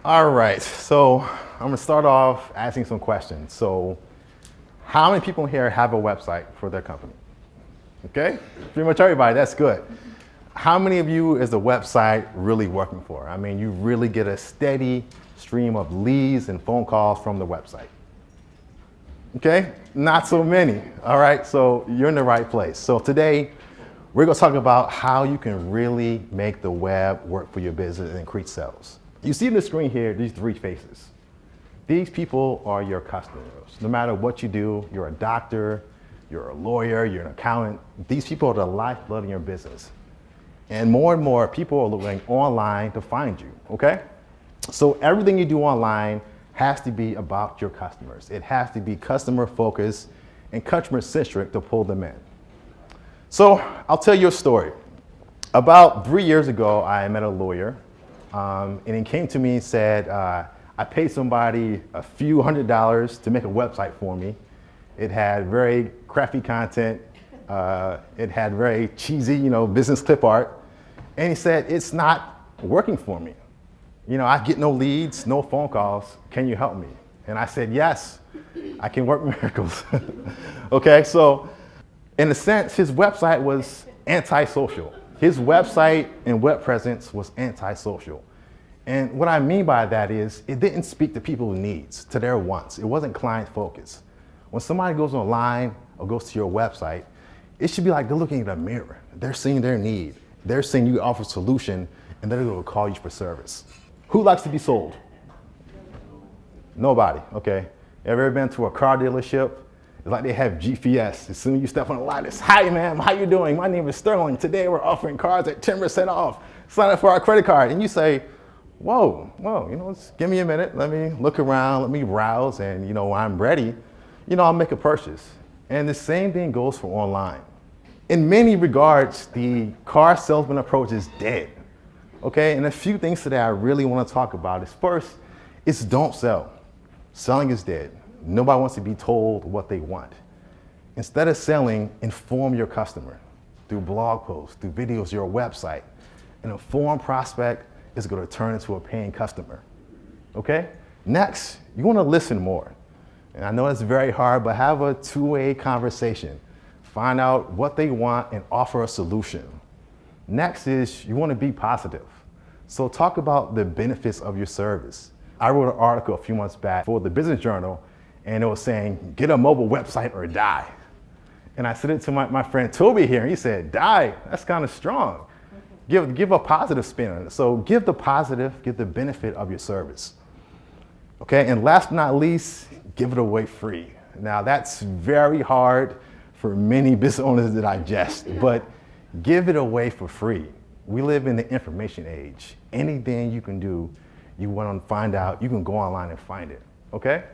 All right, so I'm gonna start off asking some questions. So, how many people here have a website for their company? Okay, pretty much everybody, that's good. How many of you is the website really working for? I mean, you really get a steady stream of leads and phone calls from the website. Okay, not so many. All right, so you're in the right place. So today, we're gonna talk about how you can really make the web work for your business and increase sales. You see on the screen here, these three faces. These people are your customers. No matter what you do, you're a doctor, you're a lawyer, you're an accountant, these people are the lifeblood in your business. And more people are looking online to find you, okay? So everything you do online has to be about your customers. It has to be customer focused and customer centric to pull them in. So I'll tell you a story. About 3 years ago, I met a lawyer, and he came to me and said, I paid somebody a few $100s to make a website for me. It had very crappy content. It had very cheesy, business clip art. And he said, it's not working for me. I get no leads, no phone calls. Can you help me? And I said, yes, I can work miracles. Okay, so in a sense, his website was antisocial. His website and web presence was antisocial. And what I mean by that is it didn't speak to people's needs, to their wants. It wasn't client focused. When somebody goes online or goes to your website, it should be like they're looking at a mirror. They're seeing their need. They're seeing you offer a solution, and they're going to call you for service. Who likes to be sold? Nobody, okay. Ever been to a car dealership? It's like they have GPS. As soon as you step on the line, it's, hi ma'am, how you doing? My name is Sterling. Today we're offering cars at 10% off. Sign up for our credit card. And you say, whoa, give me a minute. Let me look around, let me browse, and when I'm ready, I'll make a purchase. And the same thing goes for online. In many regards, the car salesman approach is dead. Okay, and a few things today I really want to talk about is first, it's don't sell. Selling is dead. Nobody wants to be told what they want. Instead of selling, inform your customer through blog posts, through videos, your website. An informed prospect is going to turn into a paying customer. Okay? Next, you want to listen more. And I know it's very hard, but have a two-way conversation. Find out what they want and offer a solution. Next is you want to be positive. So talk about the benefits of your service. I wrote an article a few months back for the Business Journal, and it was saying, get a mobile website or die. And I sent it to my friend Toby here, and he said, die? That's kind of strong. Give a positive spin on it. So give the positive, give the benefit of your service. Okay, and last but not least, give it away free. Now that's very hard for many business owners to digest, but give it away for free. We live in the information age. Anything you can do, you want to find out, you can go online and find it, okay?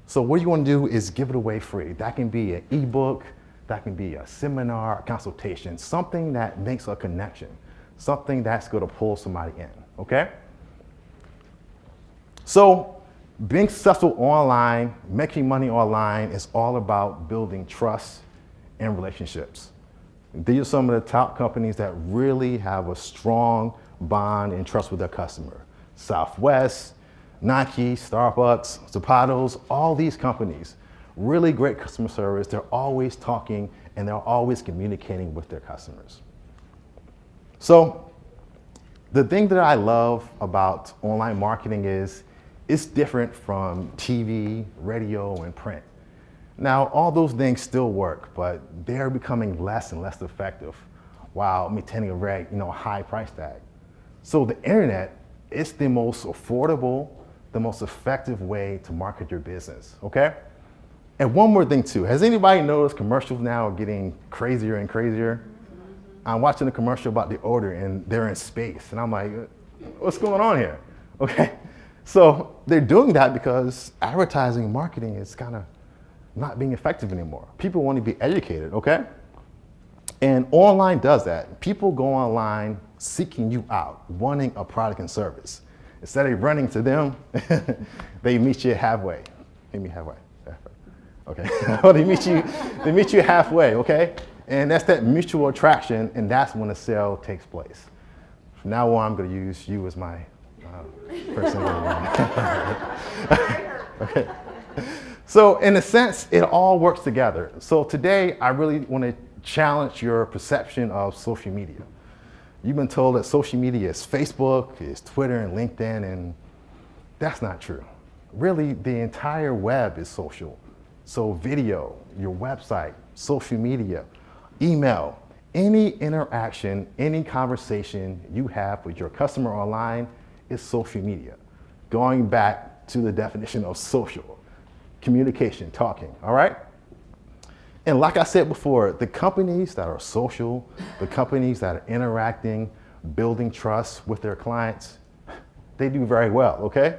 So what you want to do is give it away free. That can be an ebook, that can be a seminar, a consultation, something that makes a connection, something that's going to pull somebody in, okay? So being successful online, making money online is all about building trust and relationships. These are some of the top companies that really have a strong bond and trust with their customer. Southwest, Nike, Starbucks, Zapatos, all these companies, really great customer service. They're always talking and they're always communicating with their customers. So the thing that I love about online marketing is it's different from TV, radio, and print. Now, all those things still work, but they're becoming less and less effective while maintaining a very, high price tag. So the internet is the most affordable, the most effective way to market your business, okay? And one more thing too, has anybody noticed commercials now are getting crazier and crazier? I'm watching a commercial about the order and they're in space, and I'm like, what's going on here? Okay, so they're doing that because advertising and marketing is kind of not being effective anymore. People want to be educated, okay? And online does that. People go online seeking you out, wanting a product and service. Instead of running to them, they meet you halfway. Meet me halfway. Okay. they meet you halfway, okay? And that's that mutual attraction, and that's when the sale takes place. From now on, I'm going to use you as my person. Okay. So in a sense, it all works together. So today, I really want to challenge your perception of social media. You've been told that social media is Facebook, is Twitter and LinkedIn, and that's not true. Really, the entire web is social. So video, your website, social media, email, any interaction, any conversation you have with your customer online is social media. Going back to the definition of social, communication, talking, all right? And like I said before, the companies that are social, the companies that are interacting, building trust with their clients, they do very well, okay?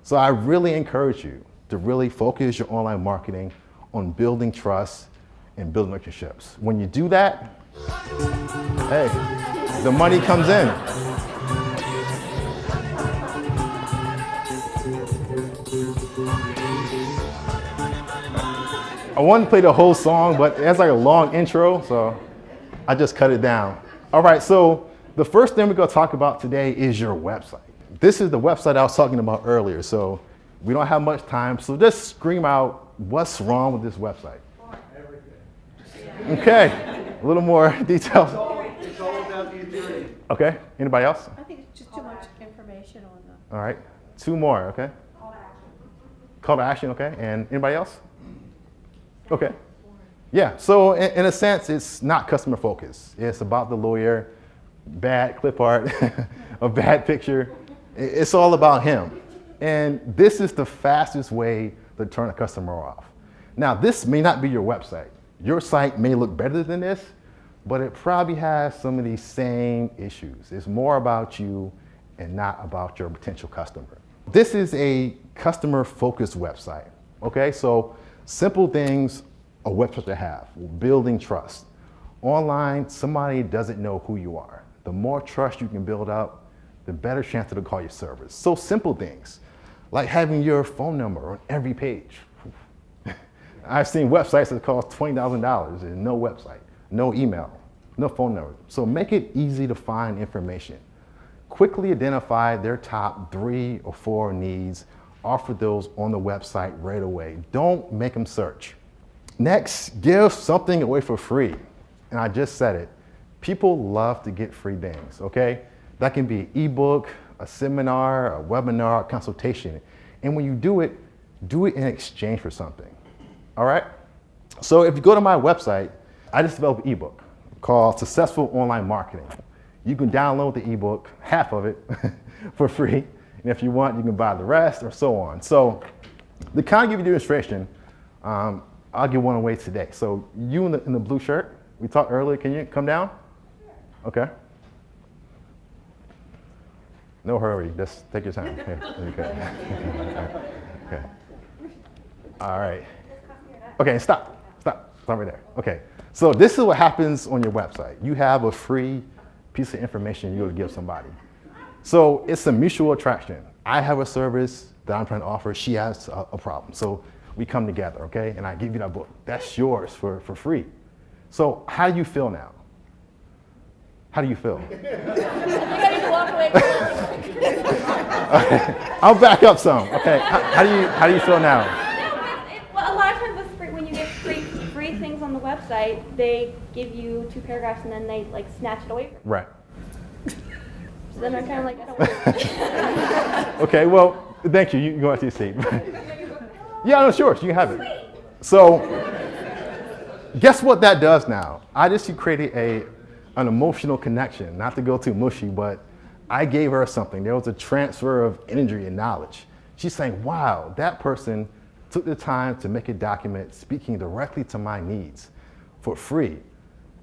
So I really encourage you to really focus your online marketing on building trust and building relationships. When you do that, hey, the money comes in. I wanted to play the whole song, but it's like a long intro, so I just cut it down. All right, so the first thing we're gonna talk about today is your website. This is the website I was talking about earlier, so we don't have much time, so just scream out what's wrong with this website. Everything. Okay, a little more detail. It's all about the attorney. Okay, anybody else? I think it's just too much information on the. All right, two more, okay? Call to action, okay? And anybody else? Okay. Yeah, so in a sense, it's not customer focused. It's about the lawyer, bad clip art, a bad picture. It's all about him. And this is the fastest way to turn a customer off. Now, this may not be your website. Your site may look better than this, but it probably has some of these same issues. It's more about you and not about your potential customer. This is a customer-focused website, okay? So simple things a website to have, building trust. Online, somebody doesn't know who you are. The more trust you can build up, the better chance they'll call your service. So simple things, like having your phone number on every page. I've seen websites that cost $20,000 and no website, no email, no phone number. So make it easy to find information. Quickly identify their top 3 or 4 needs, offer those on the website right away. Don't make them search. Next, give something away for free. And I just said it. People love to get free things, okay? That can be an ebook, a seminar, a webinar, a consultation. And when you do it in exchange for something, all right? So if you go to my website, I just developed an ebook called Successful Online Marketing. You can download the ebook, half of it, for free. And if you want, you can buy the rest or so on. So to kind of give you the illustration, I'll give one away today. So you in the blue shirt, we talked earlier, can you come down? Okay. No hurry, just take your time. Okay. Okay. All right. Okay, stop right there. Okay, so this is what happens on your website. You have a free piece of information you'll give somebody. So it's a mutual attraction. I have a service that I'm trying to offer, she has a problem. So we come together, okay? And I give you that book. That's yours for free. So how do you feel now? How do you feel? I'll back up some, okay? How do you feel now? Well, a lot of times when you get free things on the website, they give you 2 paragraphs and then they like snatch it away from you. Right. So then I'm kind of like, I don't want to. Okay, well, thank you. You go out to your seat. Yeah, no, sure, you can have it. So, guess what that does now? I just created an emotional connection, not to go too mushy, but I gave her something. There was a transfer of energy and knowledge. She's saying, wow, that person took the time to make a document speaking directly to my needs for free.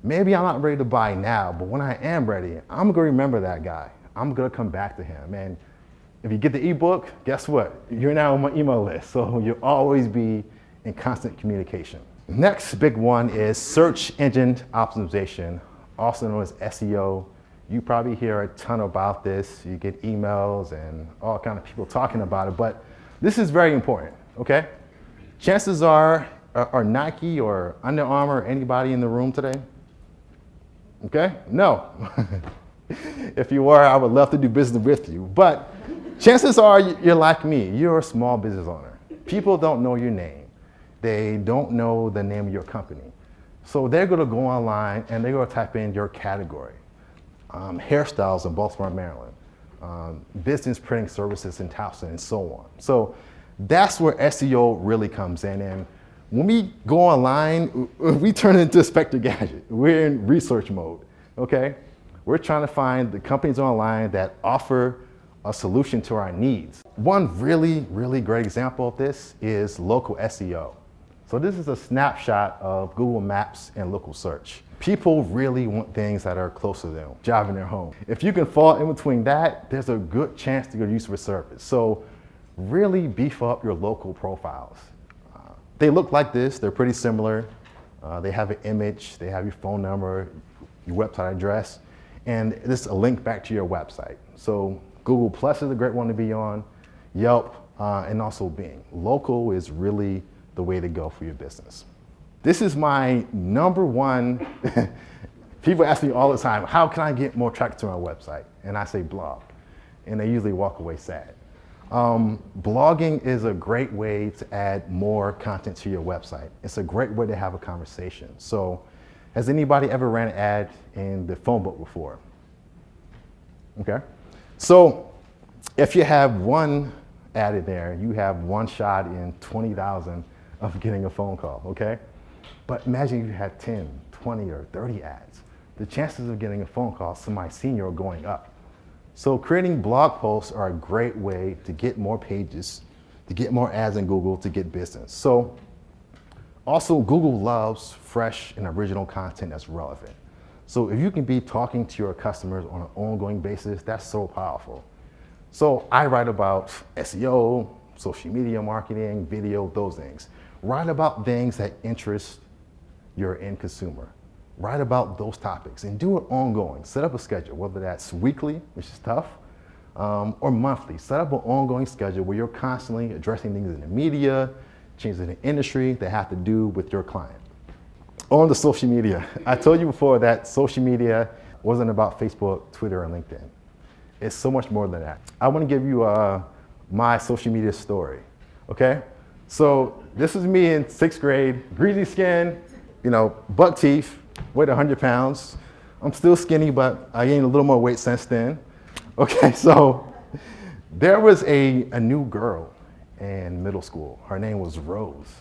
Maybe I'm not ready to buy now, but when I am ready, I'm gonna remember that guy. I'm gonna come back to him. And if you get the ebook, guess what? You're now on my email list, so you'll always be in constant communication. Next big one is search engine optimization, also known as SEO. You probably hear a ton about this. You get emails and all kind of people talking about it, but this is very important, okay? Chances are Nike or Under Armour anybody in the room today? Okay, no. If you are, I would love to do business with you, but Chances are you're like me. You're a small business owner. People don't know your name. They don't know the name of your company. So they're going to go online and they're going to type in your category. Hairstyles in Baltimore, Maryland. Business printing services in Towson, and so on. So that's where SEO really comes in. And when we go online, we turn into Inspector Gadget. We're in research mode, okay? We're trying to find the companies online that offer a solution to our needs. One really, really great example of this is local SEO. So this is a snapshot of Google Maps and local search. People really want things that are close to them, driving their home. If you can fall in between that, there's a good chance to get use of a service. So really beef up your local profiles. They look like this, they're pretty similar. They have an image, they have your phone number, your website address, and this is a link back to your website. So Google Plus is a great one to be on, Yelp, and also Bing. Local is really the way to go for your business. This is my number one, people ask me all the time, how can I get more traffic to my website? And I say blog, and they usually walk away sad. Blogging is a great way to add more content to your website. It's a great way to have a conversation. So has anybody ever ran an ad in the phone book before? Okay. So if you have one ad in there, you have one shot in 20,000 of getting a phone call, okay? But imagine if you had 10, 20, or 30 ads. The chances of getting a phone call, somebody senior, are going up. So creating blog posts are a great way to get more pages, to get more ads in Google, to get business. So also Google loves fresh and original content that's relevant. So if you can be talking to your customers on an ongoing basis, that's so powerful. So I write about SEO, social media marketing, video, those things. Write about things that interest your end consumer. Write about those topics and do it ongoing. Set up a schedule, whether that's weekly, which is tough, or monthly. Set up an ongoing schedule where you're constantly addressing things in the media, changes in the industry that have to do with your client. On the social media, I told you before that social media wasn't about Facebook, Twitter, and LinkedIn. It's so much more than that. I want to give you my social media story, okay? So this is me in 6th grade, greasy skin, buck teeth, weighed 100 pounds. I'm still skinny, but I gained a little more weight since then. Okay, so there was a new girl in middle school. Her name was Rose.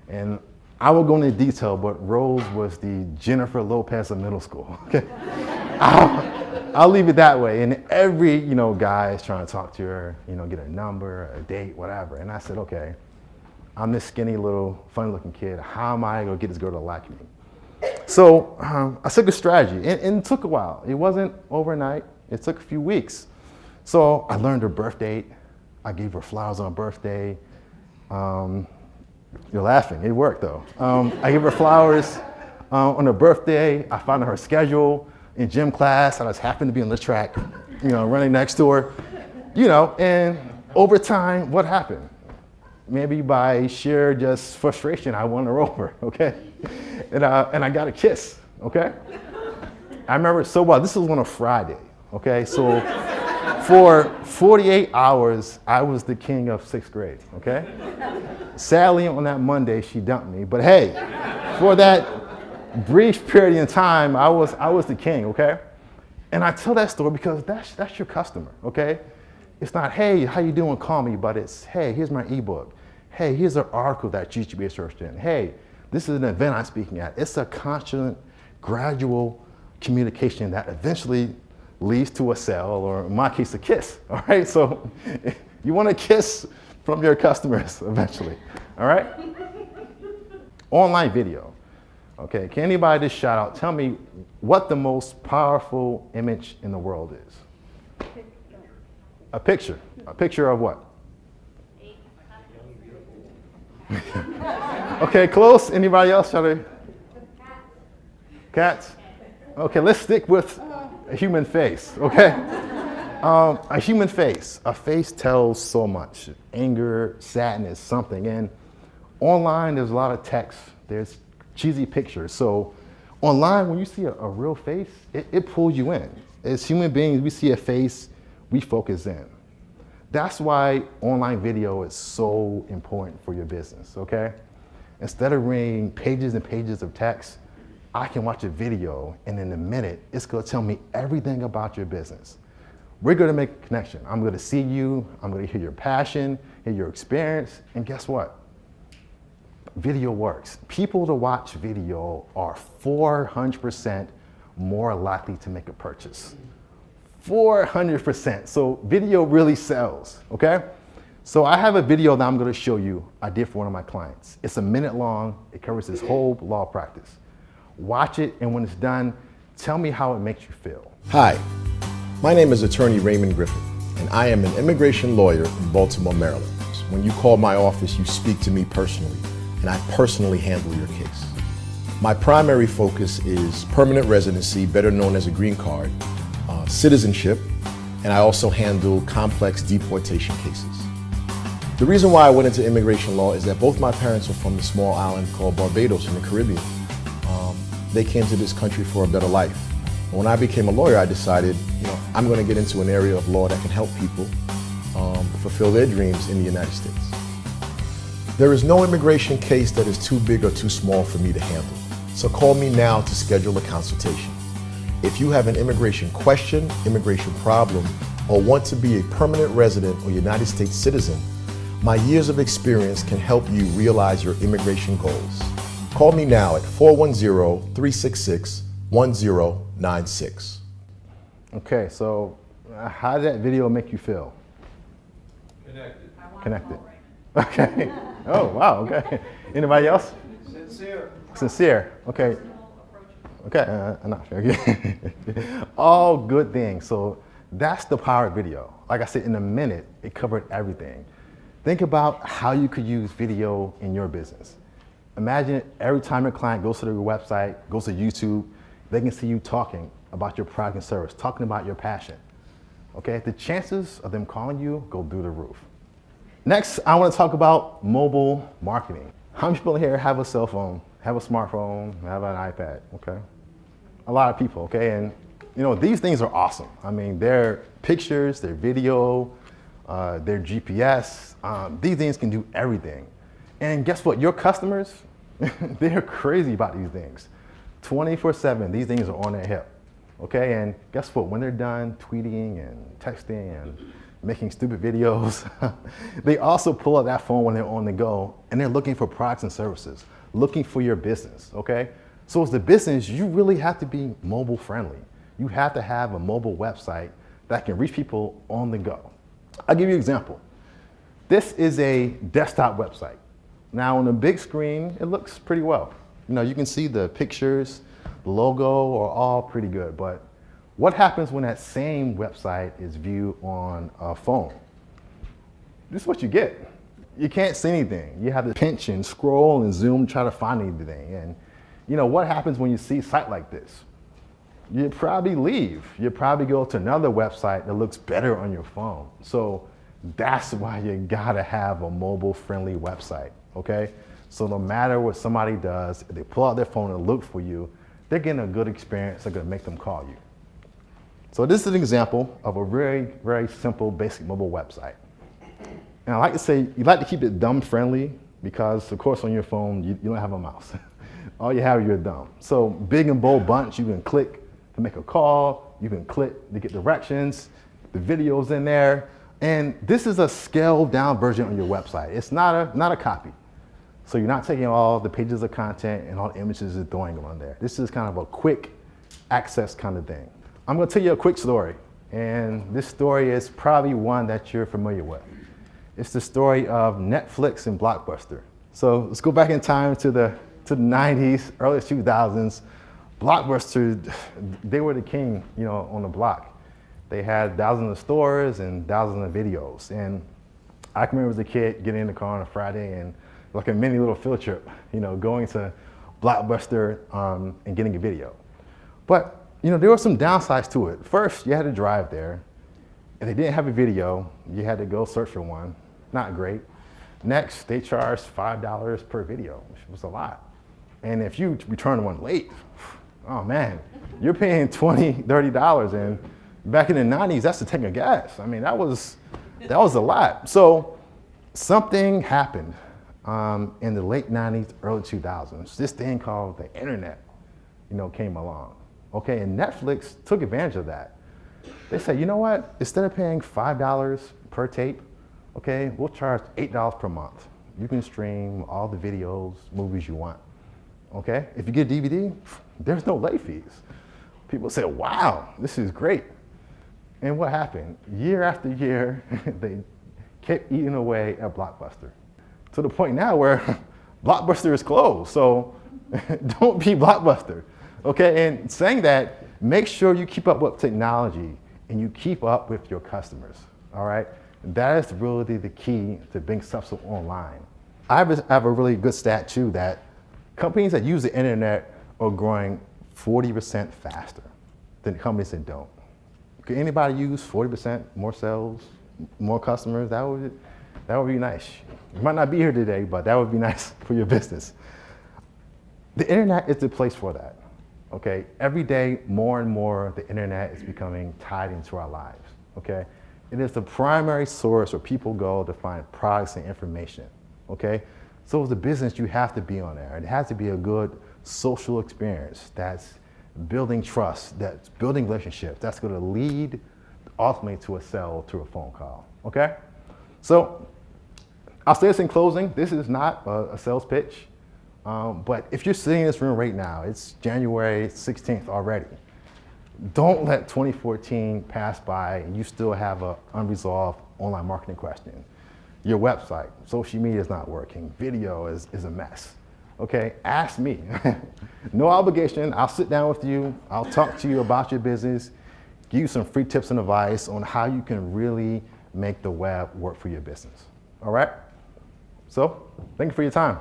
And I will go into detail, but Rose was the Jennifer Lopez of middle school, okay? I'll leave it that way. And every, guy is trying to talk to her, get a number, a date, whatever. And I said, okay, I'm this skinny little funny looking kid. How am I gonna get this girl to like me? So I took a strategy, and it took a while. It wasn't overnight, it took a few weeks. So I learned her birth date. I gave her flowers on her birthday. You're laughing, it worked though. I gave her flowers on her birthday. I found her schedule in gym class. I just happened to be on the track, running next to her, and over time, what happened? Maybe by sheer just frustration, I won her over, okay? And I got a kiss, okay? I remember it so well. This was on a Friday, okay? So for 48 hours, I was the king of 6th grade, okay? Sadly, on that Monday, she dumped me. But hey, for that brief period in time, I was the king, okay? And I tell that story because that's your customer, okay? It's not, hey, how you doing, call me, but it's, hey, here's my ebook. Hey, here's an article that you should be searched in. Hey, this is an event I'm speaking at. It's a constant, gradual communication that eventually leads to a sale, or in my case, a kiss, all right? So you want a kiss from your customers eventually, all right? Online video, okay? Can anybody just shout out, tell me what the most powerful image in the world is? A picture. A picture of what? Okay, close. Anybody else? Cats? Okay, let's stick with a human face, okay? A human face. A face tells so much. Anger, sadness, something. And online, there's a lot of text. There's cheesy pictures. So online, when you see a real face, it pulls you in. As human beings, we see a face, we focus in. That's why online video is so important for your business, okay? Instead of reading pages and pages of text, I can watch a video and in a minute, it's gonna tell me everything about your business. We're gonna make a connection. I'm gonna see you, I'm gonna hear your passion, hear your experience, and guess what? Video works. People to watch video are 400% more likely to make a purchase. 400%. So video really sells, okay? So I have a video that I'm gonna show you I did for one of my clients. It's a minute long. It covers his whole law practice. Watch it, and when it's done, tell me how it makes you feel. Hi, my name is Attorney Raymond Griffin, and I am an immigration lawyer in Baltimore, Maryland. When you call my office, you speak to me personally, and I personally handle your case. My primary focus is permanent residency, better known as a green card, citizenship, and I also handle complex deportation cases. The reason why I went into immigration law is that both my parents are from the small island called Barbados in the Caribbean. They came to this country for a better life. And when I became a lawyer, I decided, I'm going to get into an area of law that can help people fulfill their dreams in the United States. There is no immigration case that is too big or too small for me to handle. So call me now to schedule a consultation. If you have an immigration question, immigration problem, or want to be a permanent resident or United States citizen, my years of experience can help you realize your immigration goals. Call me now at 410-366-1096. Okay, so how did that video make you feel? Connected. Okay. Oh, wow, okay. Anybody else? Sincere. Sincere, okay. Okay, I'm not sure. All good things. So that's the power of video. Like I said, in a minute, it covered everything. Think about how you could use video in your business. Imagine every time your client goes to their website, goes to YouTube, they can see you talking about your product and service, talking about your passion. Okay, the chances of them calling you go through the roof. Next, I want to talk about mobile marketing. How many people here have a cell phone, have a smartphone, have an iPad, okay? A lot of people, okay? And these things are awesome. I mean, they're pictures, they're video, they're GPS. These things can do everything. And guess what? Your customers, they're crazy about these things. 24/7, these things are on their hip, okay? And guess what? When they're done tweeting and texting and making stupid videos, they also pull out that phone when they're on the go, and they're looking for products and services, looking for your business, okay? So as the business, you really have to be mobile friendly. You have to have a mobile website that can reach people on the go. I'll give you an example. This is a desktop website. Now on the big screen, it looks pretty well. You can see the pictures, the logo are all pretty good, but what happens when that same website is viewed on a phone? This is what you get. You can't see anything. You have to pinch and scroll and zoom, try to find anything. And what happens when you see a site like this? You probably leave. You probably go to another website that looks better on your phone. So that's why you gotta have a mobile-friendly website, okay? So no matter what somebody does, if they pull out their phone and look for you, they're getting a good experience that's gonna make them call you. So this is an example of a very, very simple, basic mobile website. And I like to say, you like to keep it thumb-friendly because, of course, on your phone, you don't have a mouse. All you have is your thumb. So big and bold bunch, you can click to make a call, you can click to get directions, the video's in there, and this is a scaled down version on your website. It's not a copy. So you're not taking all the pages of content and all the images and throwing them on there. This is kind of a quick access kind of thing. I'm gonna tell you a quick story, and this story is probably one that you're familiar with. It's the story of Netflix and Blockbuster. So let's go back in time to the 90s, early 2000s. Blockbuster, they were the king, on the block. They had thousands of stores and thousands of videos. And I can remember as a kid getting in the car on a Friday and like a mini little field trip, going to Blockbuster and getting a video. But there were some downsides to it. First, you had to drive there. If they didn't have a video, you had to go search for one. Not great. Next, they charged $5 per video, which was a lot. And if you return one late, oh man, you're paying $20, $30. And back in the 90s, that's the tank of gas. I mean, that was That was a lot. So something happened in the late 90s, early 2000s. This thing called the internet, came along. Okay, and Netflix took advantage of that. They said, you know what? Instead of paying $5 per tape, okay, we'll charge $8 per month. You can stream all the videos, movies you want. Okay, if you get a DVD, there's no late fees. People say, wow, this is great. And what happened? Year after year, they kept eating away at Blockbuster, to the point now where Blockbuster is closed. So don't be Blockbuster. Okay, and saying that, make sure you keep up with technology and you keep up with your customers. All right, that is really the key to being successful online. I have a really good stat too, that companies that use the internet are growing 40% faster than companies that don't. Could anybody use 40% more sales, more customers? That would be nice. You might not be here today, but that would be nice for your business. The internet is the place for that. Okay, every day, more and more, the internet is becoming tied into our lives. Okay, it is the primary source where people go to find products and information. Okay, so as a business, you have to be on there. It has to be a good social experience that's building trust, that's building relationships, that's going to lead ultimately to a sale, to a phone call. Okay, so I'll say this in closing. This is not a sales pitch. But if you're sitting in this room right now, it's January 16th already. Don't let 2014 pass by and you still have an unresolved online marketing question. Your website, social media is not working, video is a mess. Okay, ask me. No obligation, I'll sit down with you, I'll talk to you about your business, give you some free tips and advice on how you can really make the web work for your business. All right? So, thank you for your time.